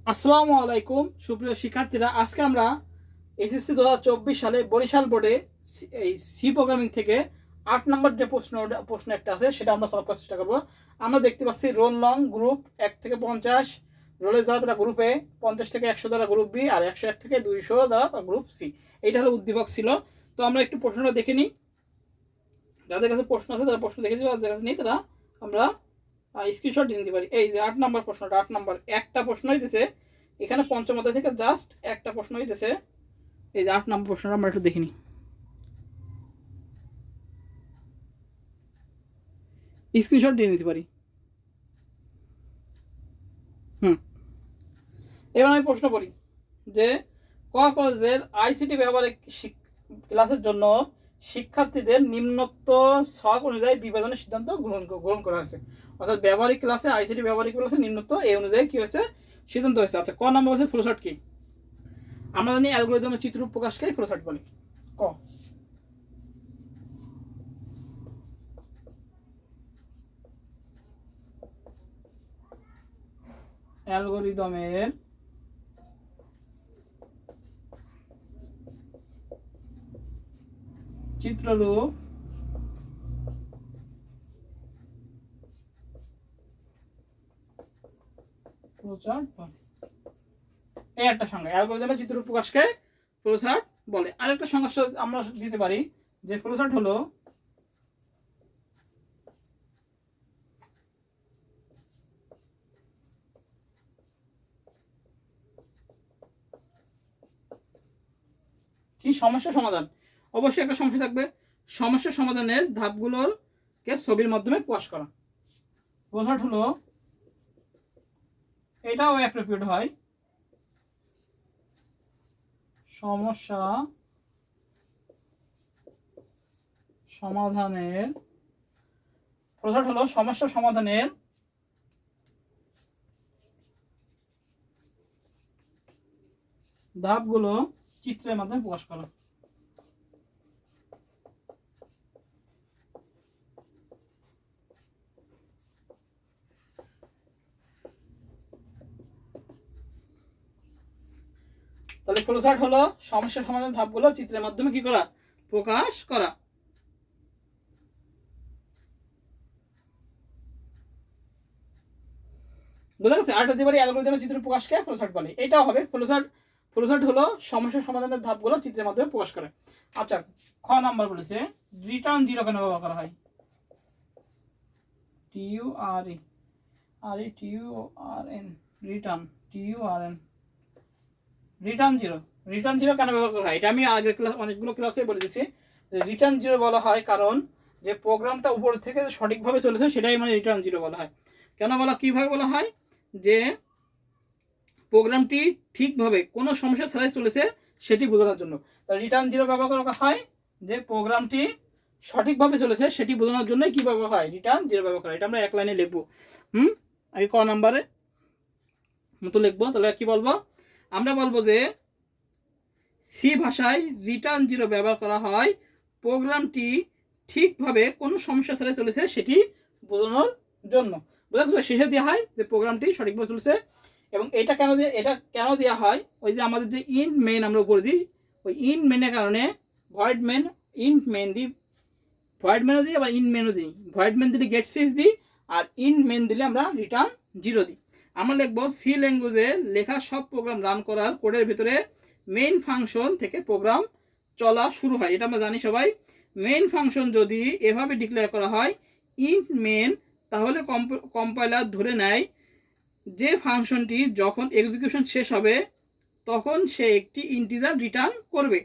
আসসালামু আলাইকুম সুপ্রিয় শিক্ষার্থীরা, আজকে আমরা এসএসসি 2024 সালে বরিশাল বোর্ডে এই সি প্রোগ্রামিং থেকে 8 নম্বর যে প্রশ্ন একটা আছে সেটা আমরা সলভ করার চেষ্টা করবো। আমরা দেখতে পাচ্ছি রোল নং গ্রুপ 1 থেকে 50, রোলের যারা তারা গ্রুপ এ, 50 থেকে 100 দ্বারা গ্রুপ বি, আর 101 থেকে 200 দ্বারা গ্রুপ সি। এইটা হলো উদ্দীপক ছিল। তো আমরা একটু প্রশ্নটা দেখে নিই। যাদের কাছে প্রশ্ন আছে তারা প্রশ্ন দেখে দিবে, যাদের কাছে নেই তারা আমরা স্ক্রিনশট দিয়ে নিতে পারি। এই যে 8 নম্বর প্রশ্নটা, 8 নম্বর একটা প্রশ্ন হইতেছে এখানে পঞ্চম অধ্যায় থেকে জাস্ট একটা প্রশ্ন হইতেছে। এই যে 8 নম্বর প্রশ্নটা আমরা একটু দেখিনি, স্ক্রিনশট দিয়ে নিতে পারি। এবার আমি প্রশ্ন করি যে ক কলেজের আইসিটি ব্যবহারিক ক্লাসের জন্য শিক্ষার্থীদের নিম্নোক্ত ছক অনুযায়ী বিভাজনের সিদ্ধান্ত গ্রহণ করা হয়েছে। অর্থাৎ ব্যবহারিক ক্লাসে, আইসিটি ব্যবহারিক ক্লাসে নিম্নোক্ত এই অনুযায়ী কি হয়েছে সিদ্ধান্ত হয়েছে। আচ্ছা, ক নম্বর হচ্ছে ফ্লোচার্ট কি? আমরা জানি অ্যালগরিদমের চিত্র প্রকাশকেই ফ্লোচার্ট বলি। ক অ্যালগরিদমের চিত্ররূপ ফ্লোচার্ট বলে। এই একটা সংজ্ঞা, অ্যালগরিদমের চিত্ররূপ প্রকাশকে ফ্লোচার্ট বলে। আরেকটা সংজ্ঞা আমরা দিতে পারি যে ফ্লোচার্ট হলো কি? সমস্যা সমাধান। অবশ্যই একটা সমস্যা থাকবে, সমস্যা সমাধানের ধাপগুলোর কে ছবির মাধ্যমে প্রকাশ করা। ফ্লোচার্ট হলো, এটাও অ্যাপ্রোপ্রিয়েট হয়, সমস্যা সমাধানের, ফ্লোচার্ট হলো সমস্যা সমাধানের ধাপগুলো চিত্রের মাধ্যমে প্রকাশ করা। তাহলে ফ্লোচার্ট হলো সমস্যা সমাধানের ধাপগুলো চিত্রের মাধ্যমে কি করা? প্রকাশ করা। বোঝা গেছে? আরেকটা দিতে পারি অ্যালগরিদমের চিত্র প্রকাশকে ফ্লোচার্ট বলে। এটাও হবে ফ্লোচার্ট। ফ্লোচার্ট হলো সমস্যা সমাধানের ধাপগুলো চিত্রের মাধ্যমে প্রকাশ করে। আচ্ছা, খ নাম্বার বলেছে রিটার্ন জিরো কেন ব্যবহার করা হয়? T U R E, R E T U R N, return T U R N, return zero. Return zero কেন ব্যবহার করা হয়? এটা আমি আগের ক্লাস অনেকগুলো ক্লাসে বলে দিচ্ছি। রিটার্ন জিরো বলা হয় কারণ যে প্রোগ্রামটা উপর থেকে সঠিকভাবে চলেছে সেটাই মানে রিটার্ন জিরো বলা হয়। কেন বলা, কিভাবে বলা হয়? যে প্রোগ্রামটি ঠিকভাবে কোনো সমস্যা ছাড়াই চলেছে সেটি বোঝানোর জন্য। তাই রিটার্ন জিরো ব্যবহার করা হয় যে প্রোগ্রামটি সঠিকভাবে চলেছে সেটি বোঝানোর জন্যই কি ব্যবহার হয়? রিটার্ন জিরো ব্যবহার করা। এটা আমরা এক লাইনে লিখবো। আগে ক নাম্বারে মতো লিখবো। তাহলে কি বলবো? আমরা বলবো যে সি ভাষায় রিটার্ন জিরো ব্যবহার করা হয় প্রোগ্রামটি ঠিকভাবে কোনো সমস্যা ছাড়াই চলেছে সেটি বোঝানোর জন্য। বোঝা গেছে? শেষে দেওয়া হয় যে প্রোগ্রামটি সঠিকভাবে চলেছে। এবং এটা কেন দেওয়া হয়? ওই যে আমাদের যে ইন্ট মেন আমরা উপরে দিই, ওই ইন্ট মেনের কারণে ভয়েড মেন, ইন্ট মেন দিই, ভয়েড মেনও দিই, আবার ইন্ট মেনও দিই। ভয়েড মেন দিলে গেট সিজ দিই, আর ইন্ট মেন দিলে আমরা রিটার্ন জিরো দিই। আমরা লিখবো সি ল্যাঙ্গুয়েজে লেখা সব প্রোগ্রাম রান করার কোডের ভিতরে মেইন ফাংশন থেকে প্রোগ্রাম চলা শুরু হয়। এটা আমরা জানি সবাই। মেইন ফাংশন যদি এভাবে ডিক্লেয়ার করা হয় ইন্ট মেন, তাহলে কম্পাইলার ধরে নেয় যে ফাংশনটি যখন এক্সিকিউশন শেষ হবে তখন সে একটি ইন্টিজার রিটার্ন করবে।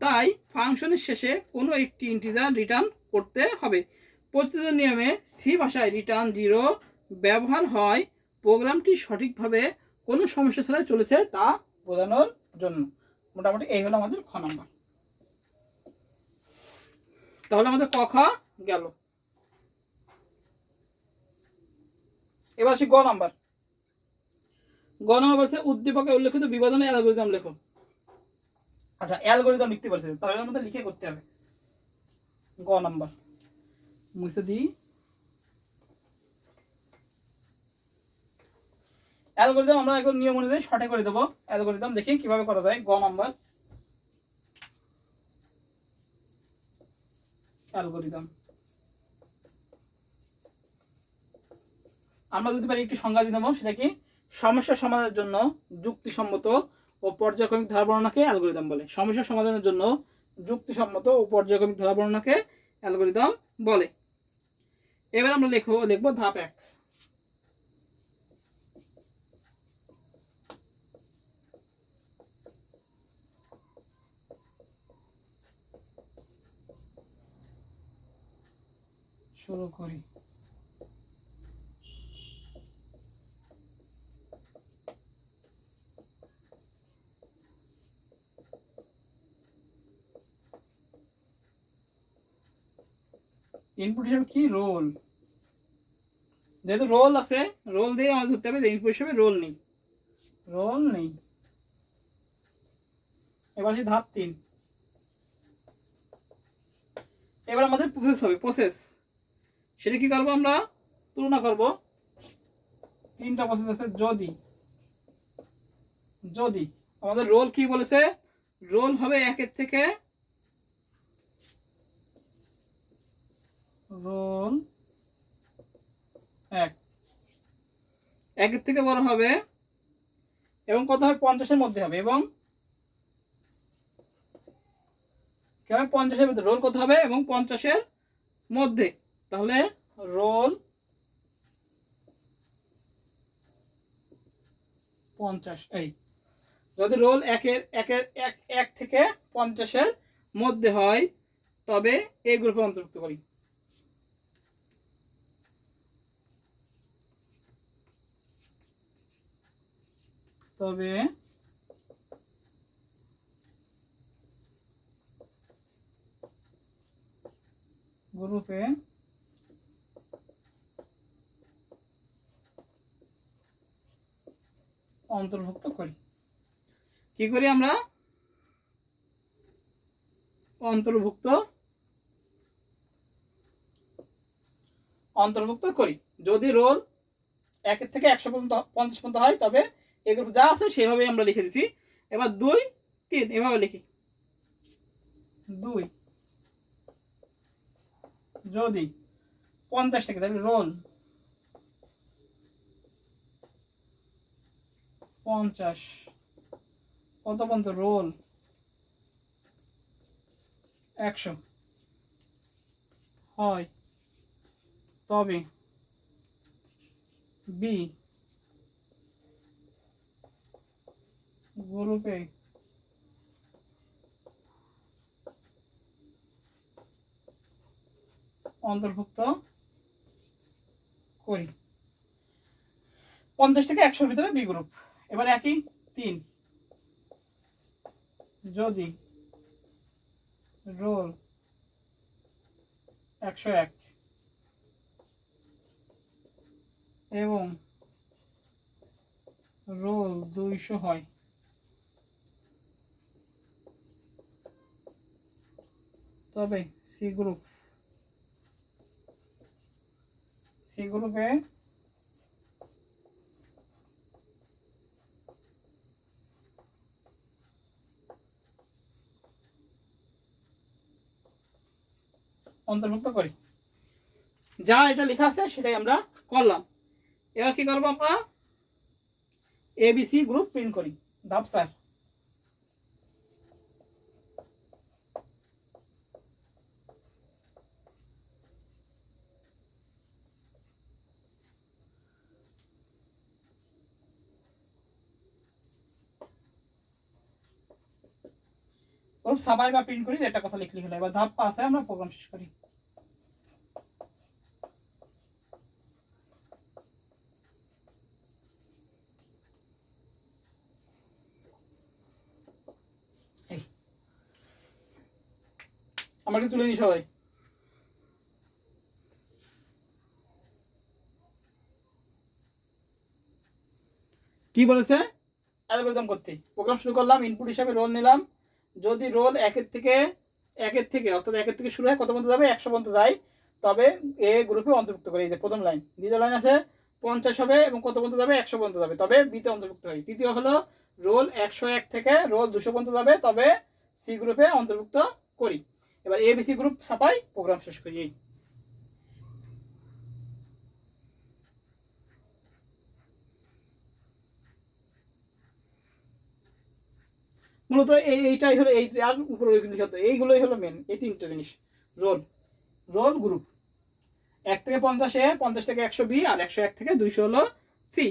তাই ফাংশনের শেষে কোনো একটি ইন্টিজার রিটার্ন করতে হবে। প্রচলিত নিয়মে সি ভাষায় রিটার্ন জিরো ব্যবহার হয় প্রোগ্রামটি সঠিকভাবে কোনো সমস্যা ছাড়াই চলেছে তা বোঝানোর জন্য। মোটামুটি এই হলো আমাদের খ নাম্বার। তাহলে আমাদের ক খ গেল। এবার আসি গ নাম্বার। গ নাম্বার বলছে উদ্দীপকে উল্লেখিত বিভাজনে অ্যালগরিদম লেখো। আচ্ছা, অ্যালগরিদম লিখতে পারছে, তাহলে আমাদের লিখে করতে হবে। গ নাম্বার মুছে দিই। অ্যালগরিদম আমরা একদম নিয়ম অনুযায়ী শর্টে করে দেবো। অ্যালগরিদম দেখি কিভাবে করা যায়। গ নাম্বার অ্যালগরিদম আমরা যদি পারি একটি সংজ্ঞা দিয়ে দেবো, সেটা কি? সমস্যা সমাধানের জন্য যুক্তিসম্মত ও পর্যায়ক্রমিক ধারা বর্ণনাকে অ্যালগরিদম বলে। সমস্যা সমাধানের জন্য যুক্তিসম্মত ও পর্যায়ক্রমিক ধারা বর্ণনাকে অ্যালগরিদম বলে। এবার আমরা লিখবো ধাপ 1। শুরু করি। ইনপুট হিসেবে কি? রোল। যেহেতু রোল আছে, রোল দিয়ে আমাদের ধরতে হবে যে ইনপুট হিসেবে রোল নেই, রোল নেই। এবার আসি ধাপ 3। এবার আমাদের প্রসেস হবে, প্রসেস। সেটা কি করবো? আমরা তুলনা করব। 3টা প্রসেস আছে। যদি আমাদের রোল কি বলেছে? রোল হবে 1-এর থেকে, রোল 1-এর থেকে বড় হবে এবং কত হবে? 50-এর মধ্যে হবে। এবং 50-এর মধ্যে রোল কত হবে? এবং 50-এর মধ্যে। তাহলে রোল 50। এই যদি রোল 1 থেকে 50-এর মধ্যে হয় তবে এই গ্রুপে অন্তর্ভুক্ত করি। তবে গ্রুপে অন্তর্ভুক্ত করি। কি করি আমরা? অন্তর্ভুক্ত করি। যদি রোল 1 থেকে 100 পর্যন্ত 50 পর্যন্ত হয় তবে এই গ্রুপ যা আছে সেভাবেই আমরা লিখে দিছি। এবার 2, 3 এভাবে লিখি। 2 যদি 50 থেকে, তাহলে রোল 50 কত পর্যন্ত? রোল 100 হয় তবে বি গ্রুপে অন্তর্ভুক্ত করি। 50 থেকে 100-র ভিতরে বি গ্রুপ। এবার একই 3 যদি রোল 101 এবং রোল 200 হয় তবে সি গ্রুপে অন্তর্ভুক্ত করি। যা এটা লেখা আছে সেটাই আমরা করলাম। এবার কি করবো? আমরা ABC গ্রুপ প্রিন্ট করি। ধাপ 4। গ্রুপ সাবাই বা প্রিন্ট করি, একটা কথা লিখলি হলো। এবার ধাপ 5-এ আমরা প্রোগ্রাম শেষ করি। আমাকে তুলে নিই সবাই। কি বলেছে? অ্যালগরিদম করতে প্রোগ্রাম শুরু করলাম। ইনপুট হিসাবে রোল নিলাম। যদি রোল 1-এর থেকে অর্থাৎ 1-এর থেকে শুরু হয় কত পর্যন্ত যাবে? 100 পর্যন্ত যায় তবে এ গ্রুপে অন্তর্ভুক্ত করে। এই যে প্রথম লাইন। দ্বিতীয় লাইন আছে 50 হবে এবং কত পর্যন্ত যাবে 100 পর্যন্ত যাবে, তবে বিতে অন্তর্ভুক্ত হয়। তৃতীয় হলো রোল 101 থেকে রোল 200 পর্যন্ত যাবে, তবে সি গ্রুপে অন্তর্ভুক্ত করি। এবার এবিসি গ্রুপ ছাপাই, প্রোগ্রাম শেষ করি। এই মূলত এইটাই হলো, এই আর উপরে লিখতে, এইগুলোই হলো মেন, এই তিনটে জিনিস। রোল, রোল গ্রুপ 1 থেকে 50, 50 থেকে 100 বি, আর 101 থেকে 200 হলো সি।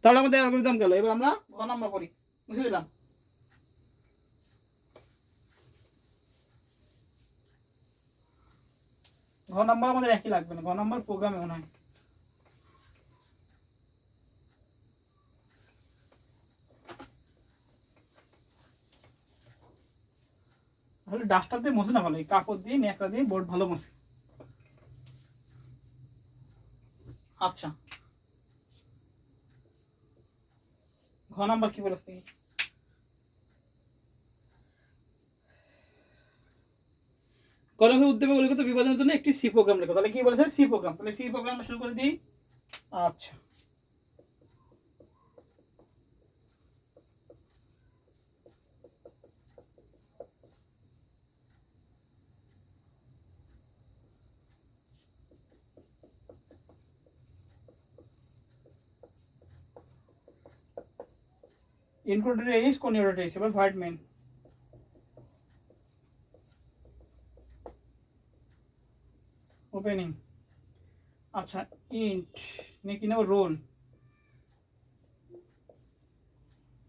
তাহলে আমাদের অ্যালগরিদম গেল। এবার আমরা ঘ নাম্বার করি, বুঝে দিলাম। ঘ নাম্বার আমাদের একই লাগবে না, ঘ নাম্বার প্রোগ্রামে মনে হয়। তাহলে ডাস্টার দিয়ে মোছে না ভালো, এই কাপড় দিয়ে ন্যাকড়া দিয়ে বোর্ড ভালো মোছে। আচ্ছা, ঘ নাম্বার কি বলেছে? কলমের উদ্দীপক লিখিত বিভাজনের জন্য একটি সি প্রোগ্রাম লেখো। তাহলে কি বলেছে? C program. তাহলে সি প্রোগ্রাম শুরু করে দিই। আচ্ছা, ইনক্লুডেড ইজ কোন ইউনিট ইজ, এবার ভয়েড মেন। ওপেনিং। আচ্ছা, ইন্ট নিয়ে কি নেব? রোল।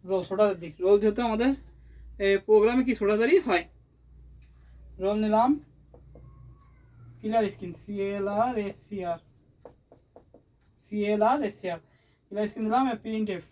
রোল ছোটাদের দিক, রোল যেহেতু আমাদের প্রোগ্রামে কি ছোটাদারই হয়। রোল নিলাম, কিলার স্ক্রিন, CLRSCR, CLRSCR, কিলার স্ক্রিন দিলাম, print F,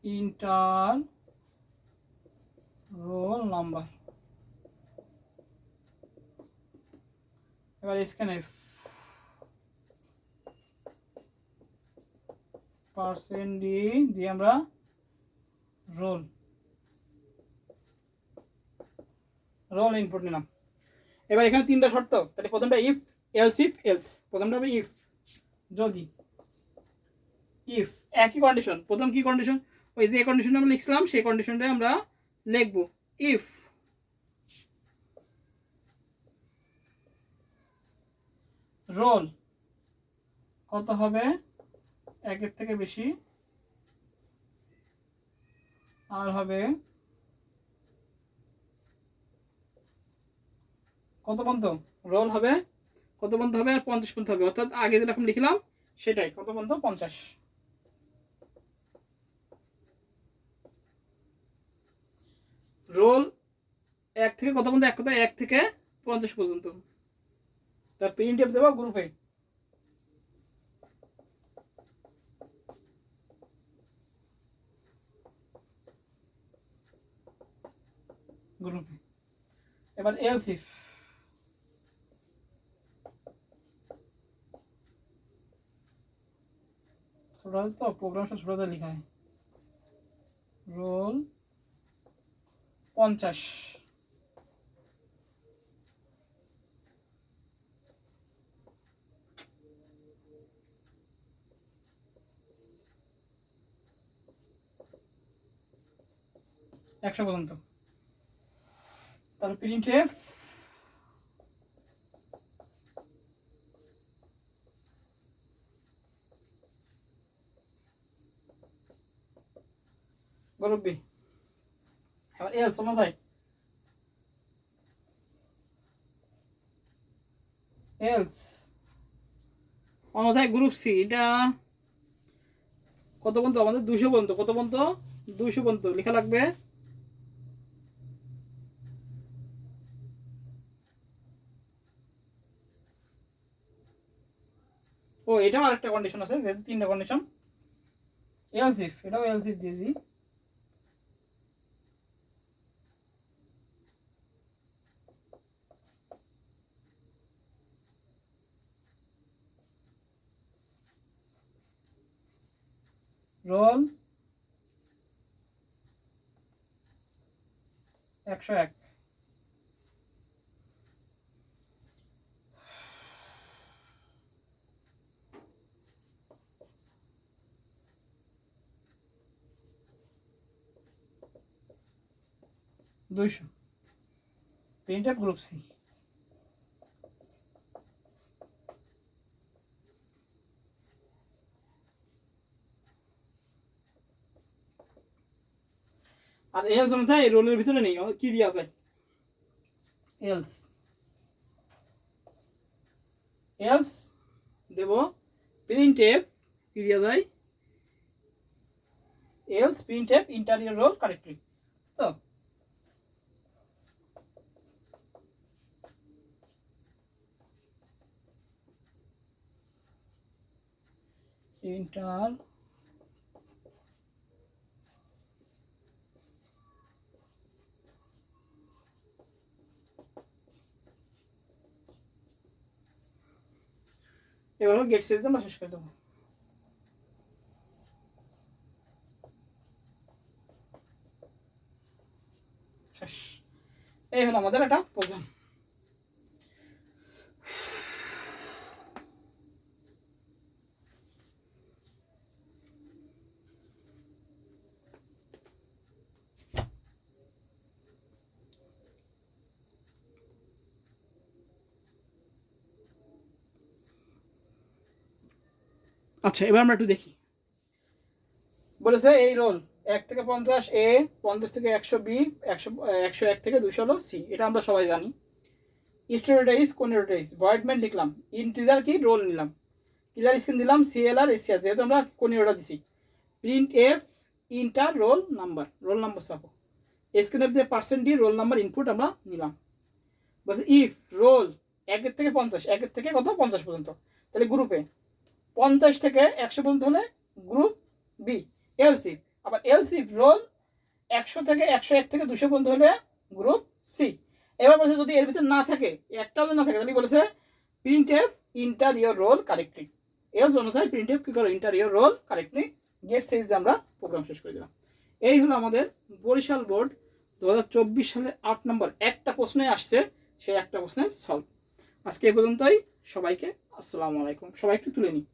inter roll number. এবার স্ক্যান এফ, পার্সেন্ট ডি দিয়ে আমরা রোল, রোল ইনপুট নিলাম। এবার এখানে তিনটা শর্ত। তাহলে প্রথমটা ইফ, এলস ইফ এলস। প্রথমটা হবে ইফ, যদি। ইফ একই কন্ডিশন, প্রথম কি কন্ডিশন? ওই যে কন্ডিশন আমরা লিখছিলাম সেই কন্ডিশনটা আমরা লিখব। ইফ রোল কত হবে 1-এর থেকে বেশি, আর হবে কত পর্যন্ত? রোল হবে কত পর্যন্ত হবে? আর 50 পর্যন্ত হবে, অর্থাৎ আগে যেরকম লিখলাম সেটাই, কত পর্যন্ত? 50। রোল 1 থেকে কত পর্যন্ত? এক কথা 1 থেকে 50 পর্যন্ত। তার প্রিন্ট এফ দেবো গ্রুপে, গ্রুপে। এবার এলস ইফ, ছোট তো প্রোগ্রামটা ছোট লেখা হয়। রোল 50, একশো পর্যন্ত। তাহলে প্রিন্ট এফ গ্রুপ বি। এবার এলস অন্যথায়, এলস অন্যথায় গ্রুপ সি। এটা কত পর্যন্ত? আমাদের 200 পর্যন্ত। কত পর্যন্ত? 200 পর্যন্ত লেখা লাগবে। ও, এটাও আরেকটা কন্ডিশন আছে, যেহেতু তিনটা কন্ডিশন। এলস ইফ, এটাও এলস ইফ দিয়েছি। রোল 101, দুইশো প্রিন্টএফ গ্রুপ সি। আর এলস অনুযায়ী রোলের ভিতরে নেই, কি দেওয়া যায়? এলস এলস দেব প্রিন্টএফ, কি দেওয়া যায়? Else printf enter your roll correctly. তো ইন্টার এবার গেট সিরিজ আমরা শেষ করে দেবো। শেষ। এই হলো আমাদের একটা প্রোগ্রাম। আচ্ছা, এবার আমরা একটু দেখি। বলেছে এই রোল 1 থেকে 50 এ, 50 থেকে 100 বি, 101 থেকে 200 হলো সি। এটা আমরা সবাই জানি। স্টোরেটাইজ কোনেরোটাইজ ভয়েডমেন্ট লিখলাম, ইন্টিজার কি রোল নিলাম, ক্লিয়ার স্ক্রিন দিলাম, সিএলআর এসিআর, যেহেতু আমরা কোনেরোটা দিছি। Print F inter roll number চাপো, স্ক্রিন এফ দিয়ে percent D roll number input আমরা নিলাম। বলছে ইফ রোল 1 থেকে 50, 1 থেকে কত 50 পর্যন্ত, তাহলে গ্রুপে 50 থেকে 100 পর্যন্ত হলে গ্রুপ বি। এলসি, আবার এলসি রোল 100 থেকে 101 থেকে 200 পর্যন্ত হলে গ্রুপ সি। এবার বলছে যদি এর ভিতরে না থাকে, একটাও যদি না থাকে, তাহলে বলেছে printf enter your roll correctly. Else অনুযায়ী প্রিন্ট এফ কি করো, enter your roll correctly, get size দিয়ে আমরা প্রোগ্রাম শেষ করে দিলাম। এই হলো আমাদের বরিশাল বোর্ড 2024 সালের 8 নম্বর একটা প্রশ্নে আসছে, সেই একটা প্রশ্নের সলভ। আজকে এই পর্যন্তই। সবাইকে আসসালামু আলাইকুম। সবাই একটু তুলে নিই।